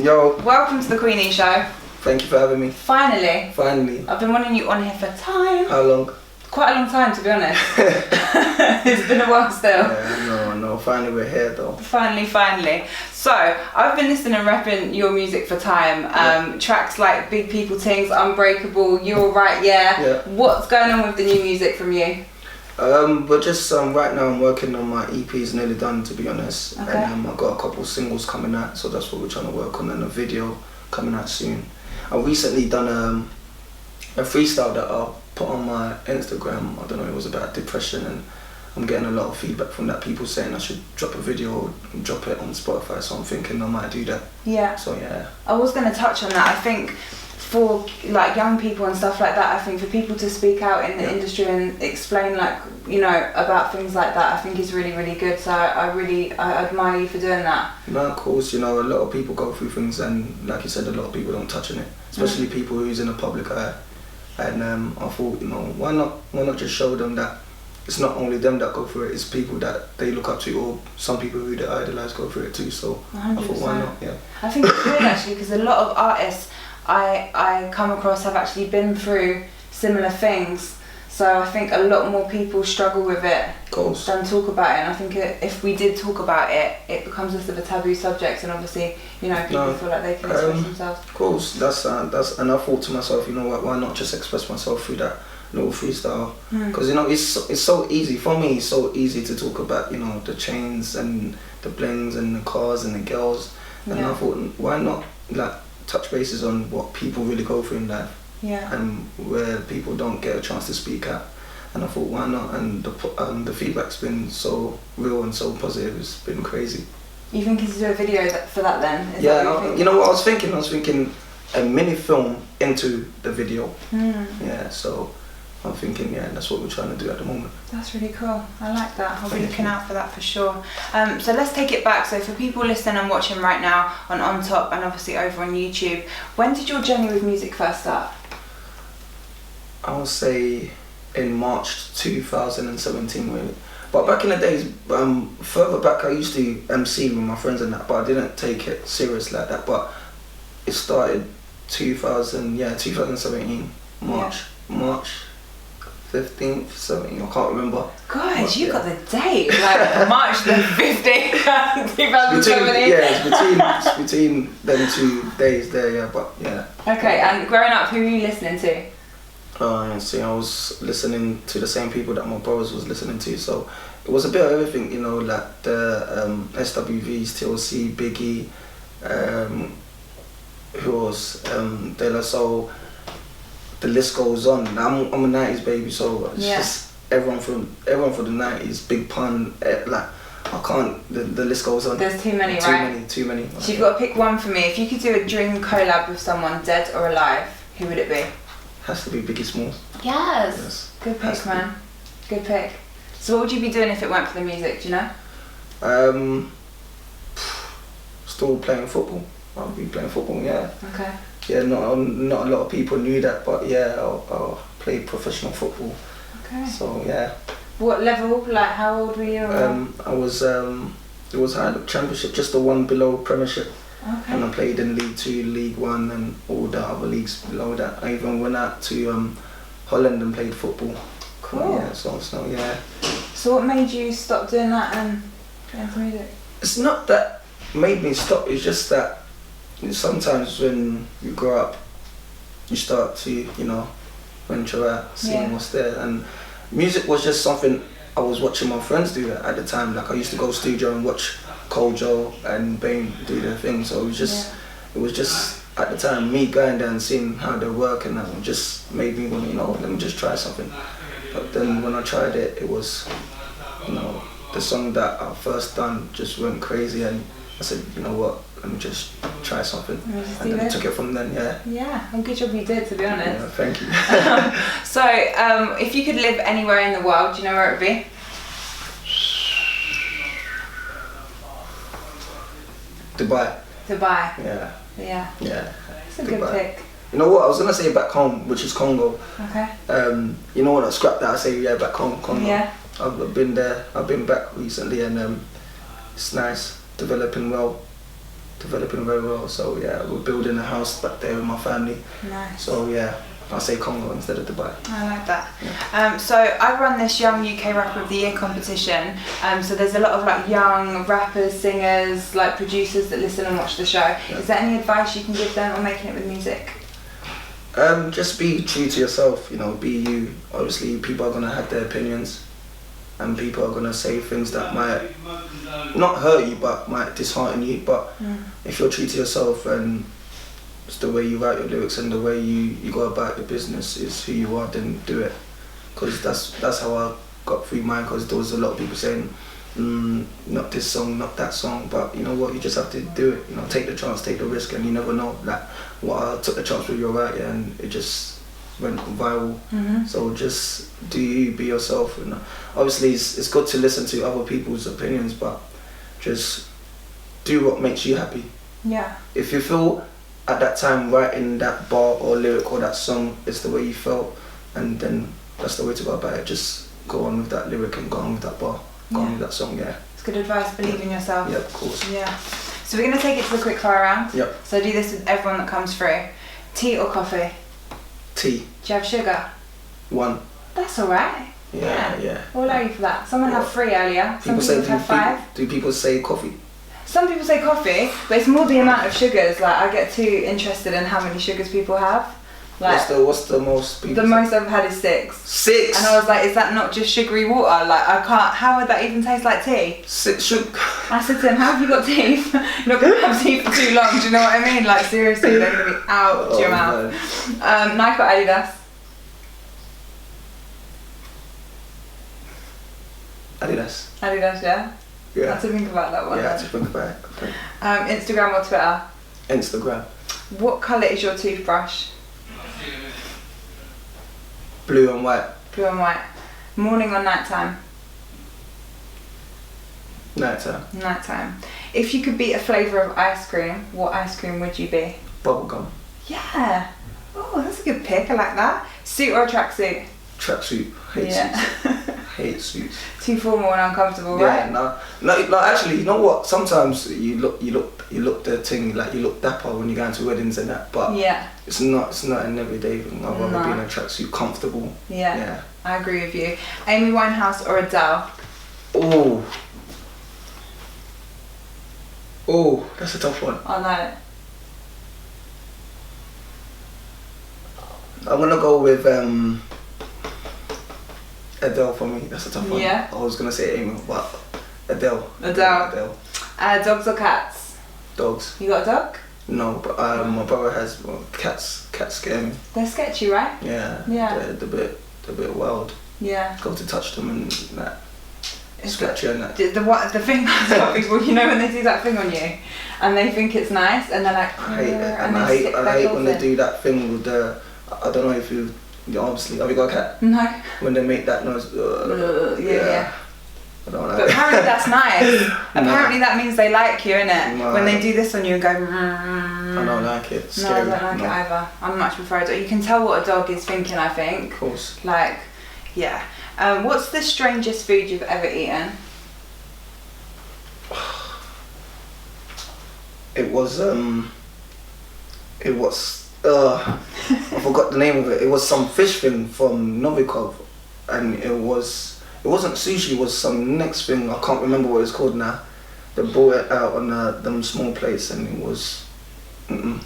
Yo. Welcome to the Queenie Show. Thank you for having me. Finally. Finally. I've been wanting you on here for time. How long? Quite a long time, to be honest. It's been a while still. Yeah, no. Finally we're here though. Finally. So, I've been listening and rapping your music for time. Tracks like Big People Things, Unbreakable, You're Right, yeah. What's going on with the new music from you? But just right now I'm working on my EP's nearly done, to be honest. Okay. And I've got a couple singles coming out, so that's what we're trying to work on, and a video coming out soon. I've recently done a freestyle that I put on my Instagram. I don't know, it was about depression, and I'm getting a lot of feedback from that, people saying I should drop a video and drop it on Spotify, so I'm thinking I might do that. Yeah. So yeah. I was going to touch on that. I think for like young people and stuff like that, I think for people to speak out in the industry and explain about things like that, I think is really, really good. So I admire you for doing that. No, of course, a lot of people go through things, and like you said, a lot of people don't touch on it, especially people who's in the public eye. And I thought, why not just show them that it's not only them that go through it, it's people that they look up to, or some people who they idolise go through it too. So 100%. I thought, why not? Yeah. I think it's good actually, because a lot of artists I come across have actually been through similar things. So I think a lot more people struggle with it than talk about it. And I think if we did talk about it, it becomes less of a taboo subject, and obviously, people feel like they can express themselves. Of course, that's and I thought to myself, why not just express myself through that little freestyle? Because it's so easy for me. It's so easy to talk about the chains and the blings and the cars and the girls, and I thought, why not touch bases on what people really go through in life. Yeah. And where people don't get a chance to speak out, and I thought, why not? And the feedback's been so real and so positive. It's been crazy. You think you should do a video for that then? Is yeah, that what you know what I was thinking? I was thinking a mini film into the video. Yeah, so I'm thinking, that's what we're trying to do at the moment. That's really cool. I like that. I'll be looking out for that for sure. So let's take it back. So for people listening and watching right now on Top and obviously over on YouTube, when did your journey with music first start? I would say in March 2017 really. But back in the days, further back, I used to MC with my friends and that, but I didn't take it serious like that. But it started 2017, March 15th, 17th, I can't remember. God, you got the date, like March the 15th, 2017. It's between them 2 days there, but yeah. Okay, and growing up, who were you listening to? I was listening to the same people that my brothers was listening to, so it was a bit of everything, like the SWVs, TLC, Biggie, who was De La Soul. The list goes on. I'm a 90s baby, so it's just everyone from the 90s, Big Pun, I can't, the list goes on. There's too many, right? Too many. So you've got to pick one for me. If you could do a dream collab with someone, dead or alive, who would it be? Has to be Biggie Smalls. Yes. Good pick, man. Good pick. So what would you be doing if it weren't for the music, do you know? Still playing football. I'll be playing football, yeah. Okay. Yeah, not a lot of people knew that, but yeah, I'll play professional football. Okay. So yeah. What level? Like how old were you? I was it was Highland Championship, just the one below Premiership. Okay. And I played in League 2, League 1 and all the other leagues below that. I even went out to Holland and played football. Cool. Yeah, so yeah. So what made you stop doing that and get into music? It's not that made me stop, it's just that sometimes when you grow up, you start to, venture out, seeing what's there. And music was just something I was watching my friends do at the time. Like I used to go studio and watch Kojo and Bane do their thing. So it was just at the time me going there and seeing how they work, and that just made me want to, let me just try something. But then when I tried it, it was, the song that I first done just went crazy, and I said, you know what, let me just try something. And then took it from then, Yeah, and good job you did, to be honest. Yeah, thank you. So, if you could live anywhere in the world, do you know where it would be? Dubai. Yeah. Yeah. It's a good pick. You know what, I was going to say back home, which is Congo. Okay. You know what, I scrapped that, I say back home, Congo. Yeah. I've been there, I've been back recently, and it's nice, developing well. developing very well. So yeah, we're building a house back there with my family. Nice. So yeah, I say Congo instead of Dubai. I like that. Yeah. So I run this Young UK Rapper of the Year competition. So there's a lot of like young rappers, singers, like producers that listen and watch the show. Yeah. Is there any advice you can give them on making it with music? Just be true to yourself, you know, be you. Obviously people are gonna have their opinions and people are gonna say things that might not hurt you but might dishearten you, but if you're true to yourself and it's the way you write your lyrics and the way you go about your business is who you are, then do it. Because that's how I got through mine, because there was a lot of people saying not this song, not that song, but you know what, you just have to do it, you know, take the chance, take the risk, and you never know. Like what I took the chance with You're Right, yeah, and it just went viral. So just do you, be yourself, and obviously it's good to listen to other people's opinions, but just do what makes you happy. Yeah. If you feel at that time writing that bar or lyric or that song is the way you felt, and then that's the way to go about it. Just go on with that lyric and go on with that bar, go on with that song. Yeah, it's good advice. Believe in yourself. Yeah, of course. Yeah. So we're going to take it to the quick fire round. Yep. So I do this with everyone that comes through. Tea or coffee? Tea. Do you have sugar? 1. That's alright. Yeah. We'll allow you for that. Someone had 3 earlier. Some People have 5. Do people say coffee? Some people say coffee, but it's more the amount of sugars. Like I get too interested in how many sugars people have. Like what's the most people the say? most I've had is 6. 6? And I was like, is that not just sugary water? Like I can't, how would that even taste like tea? 6 sugar. I said to him, how have you got teeth? You're not going to have teeth for too long, do you know what I mean? Like seriously, they're going to be out your mouth. Nike or Adidas? Adidas, yeah? Yeah. I had to think about that one. Yeah, I had to think about it. Okay. Instagram or Twitter? Instagram. What colour is your toothbrush? Blue and white. Blue and white. Morning or nighttime? Nighttime. Nighttime. If you could be a flavour of ice cream, what ice cream would you be? Bubblegum. Yeah. Oh, that's a good pick. I like that. Suit or tracksuit? Tracksuit. Hate suits. Hate suits. Too formal and uncomfortable, yeah, right? No, actually, you know what? Sometimes you look the thing, like you look dapper when you go into weddings and that, but yeah, it's not an everyday thing. I'd rather be in a tracksuit, comfortable. Yeah, I agree with you. Amy Winehouse or Adele? Oh, that's a tough one. I know. I'm gonna go with Adele for me. That's a tough one. Yeah. I was gonna say Amy, but Adele. Dogs or cats? Dogs. You got a dog? No, but my brother has cats. Cats scare me. They're sketchy, right? Yeah. Yeah. They're a bit wild. Yeah. Go to touch them and that. Scratchy and that. The thing about people, you know, when they do that thing on you, and they think it's nice, and they're like, I hate it, and I hate when they do that thing with the. I don't know if you obviously have you got a cat? No. When they make that noise. Yeah. I don't like but apparently that's nice. Apparently that means they like you, innit? No. When they do this on you and go. I don't like it. It's no, scary. I don't like it either. I much prefer a dog. You can tell what a dog is thinking, I think. Of course. Like, yeah. What's the strangest food you've ever eaten? It was I forgot the name of it. It was some fish thing from Novikov, and it wasn't sushi. It was some next thing. I can't remember what it's called now. They brought it out on them small plates, and it was.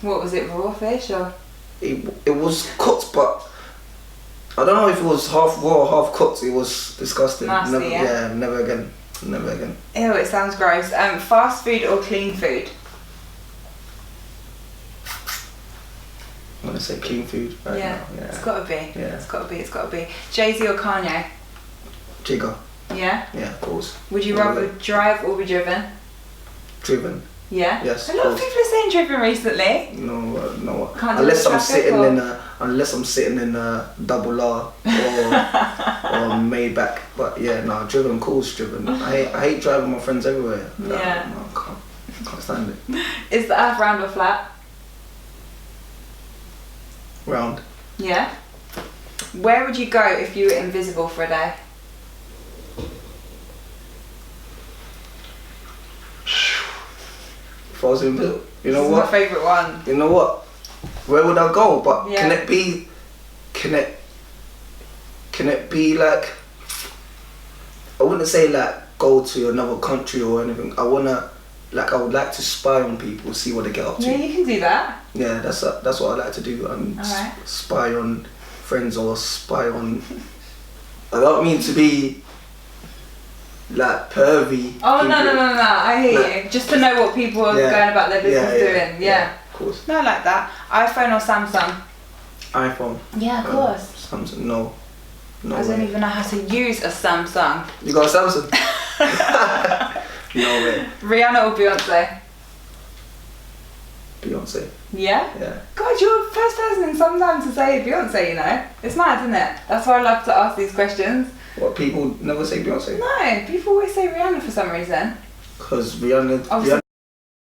What was it? Raw fish or? It was cooked, but I don't know if it was half raw, half cooked. It was disgusting. Nasty, never, yeah? Never again. Never again. Ew, it sounds gross. Fast food or clean food? I'm gonna say clean food right now. Yeah. It's gotta be. Yeah. It's gotta be. Jay-Z or Kanye? Jigga. Yeah? Yeah, of course. Would you rather drive or be driven? Driven. Yeah? Yes. A lot of people are saying driven recently. No. Can't do unless the I'm traffic, sitting or? unless I'm sitting in a double R or Maybach. But yeah, no, driven, course driven. I hate driving my friends everywhere. Yeah. No, I can't stand it. Is the earth round or flat? Round. Yeah. Where would you go if you were invisible for a day? If I was in Bill. You know this what? Is my favourite one. You know what? Where would I go? But Yeah. can it be like? I wouldn't say like go to another country or anything. I would like to spy on people, see what they get up to. Yeah, you can do that. Yeah, that's what I like to do. Alright. Spy on friends or spy on. I don't mean to be like pervy. Oh people. no! I hear you. Just to know what people are going about their business doing. Yeah. Of course. No, I like that. iPhone or Samsung? iPhone. Yeah, of course. Samsung, no. I don't even know how to use a Samsung. You got a Samsung? No way. Rihanna or Beyonce? Beyonce. Yeah? Yeah. God, you're the first person in some time to say Beyonce, you know? It's mad, isn't it? That's why I love to ask these questions. What, people never say Beyonce? No, people always say Rihanna for some reason. Because Rihanna... Obviously,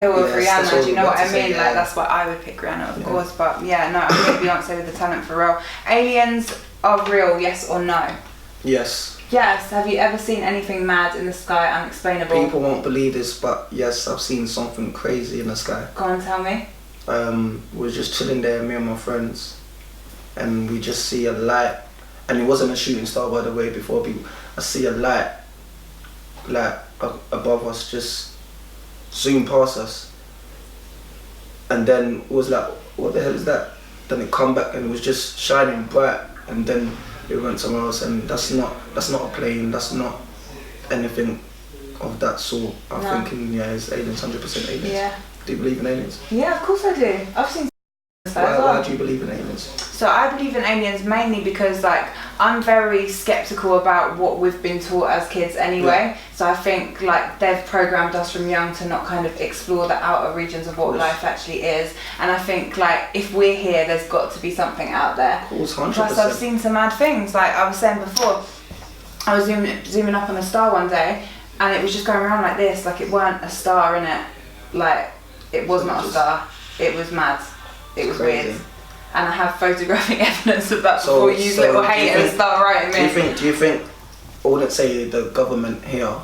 or Yes, Rihanna, do you know what I mean? yeah. Like, that's why I would pick Rihanna, of course. But yeah, no, I think Beyonce with the talent for real. Aliens are real, yes or no? Yes. Yes. Have you ever seen anything mad in the sky, unexplainable? People won't believe this, but yes, I've seen something crazy in the sky. Go on, tell me. We were just chilling there, me and my friends, and we just see a light, and it wasn't a shooting star, by the way. Before people, I see a light, like above us, just zoom past us, and then it was like, what the hell is that? Then it come back and it was just shining bright, and then it went somewhere else, and that's not a plane, that's not anything of that sort. I'm thinking, yeah, it's aliens, 100% aliens. Yeah. Do you believe in aliens? Yeah, of course I do. I've seen Why do you believe in aliens? So I believe in aliens mainly because like I'm very skeptical about what we've been taught as kids anyway. Yeah. So I think like they've programmed us from young to not kind of explore the outer regions of what life actually is. And I think like if we're here, there's got to be something out there. Of course, 100%. Plus I've seen some mad things. Like I was saying before, I was zooming up on a star one day, and it was just going around like this, like it weren't a star in it, like it was not a star. It was mad. It was crazy. weird. And I have photographic evidence of that before you little haters start writing me. Do you think, I wouldn't say the government here,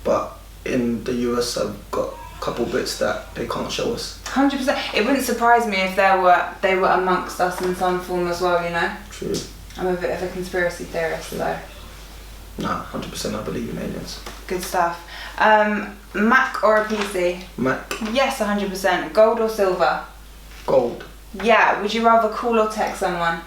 but in the US have got a couple bits that they can't show us? 100%. It wouldn't surprise me if they were amongst us in some form as well, you know? True. I'm a bit of a conspiracy theorist, so. Nah, 100% I believe in aliens. Good stuff. Mac or a PC? Mac. Yes, 100%. Gold or silver? Gold. Yeah, would you rather call or text someone?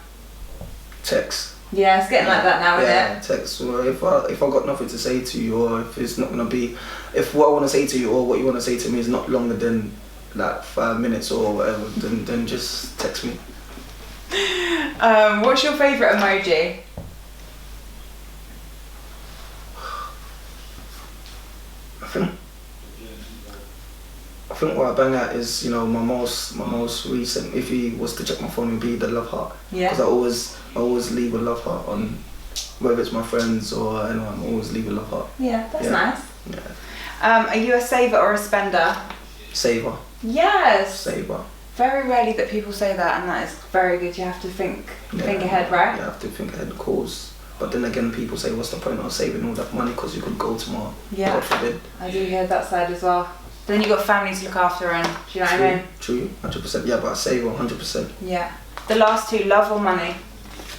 Text. Yeah, it's getting like that now, isn't it? Yeah, text. Well, if I got nothing to say to you, or if it's not gonna be, if what I want to say to you or what you want to say to me is not longer than like 5 minutes or whatever, then just text me. What's your favourite emoji? I think what I bang at is, you know, my most recent, if he was to check my phone, would be the love heart. Yeah. Because I always leave a love heart on, whether it's my friends or anyone, I always leave a love heart. Yeah, that's nice. Yeah. Are you a saver or a spender? Saver. Yes. Saver. Very rarely that people say that, and that is very good. You have to think ahead, right? You have to think ahead, of course. But then again, people say, what's the point of saving all that money because you could go tomorrow? Yeah. God forbid. I do hear that side as well. Then you've got family to look after, and do you know what I mean? True, 100%. Yeah, but I save 100%. Yeah. The last two, love or money?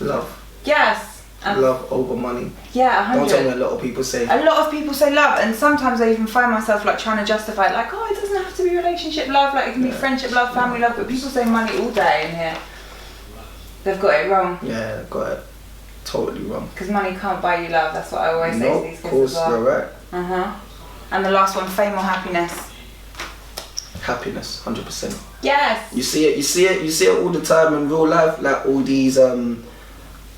Love. Yes. Love over money. Yeah, 100. Don't tell me a lot of people say. A lot of people say love, and sometimes I even find myself like trying to justify it, like, oh, it doesn't have to be relationship love, like it can be friendship love, family love, but people say money all day in here. They've got it wrong. Yeah, they've got it totally wrong. Because money can't buy you love, that's what I always say to these kids. Of course, as well. you're right. And the last one, fame or happiness? Happiness, 100%. Yes. You see it all the time in real life, like all these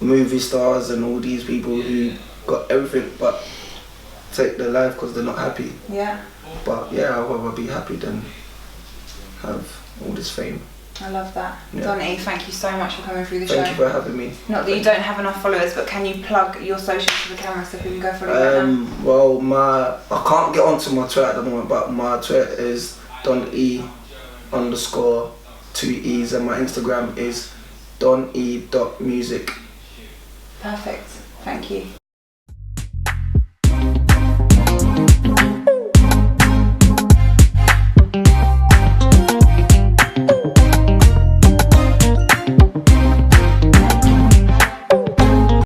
movie stars and all these people who got everything but take their life because they're not happy. Yeah. But yeah, I'd rather be happy than have all this fame. I love that. Yeah. Donny, thank you so much for coming through the show. Thank you for having me. Not that you don't have enough followers, but can you plug your socials to the camera so people can go follow you right now? Well, I can't get onto my Twitter at the moment, but my Twitter is DonE_2 E's, and my Instagram is DonE.music. Perfect. Thank you.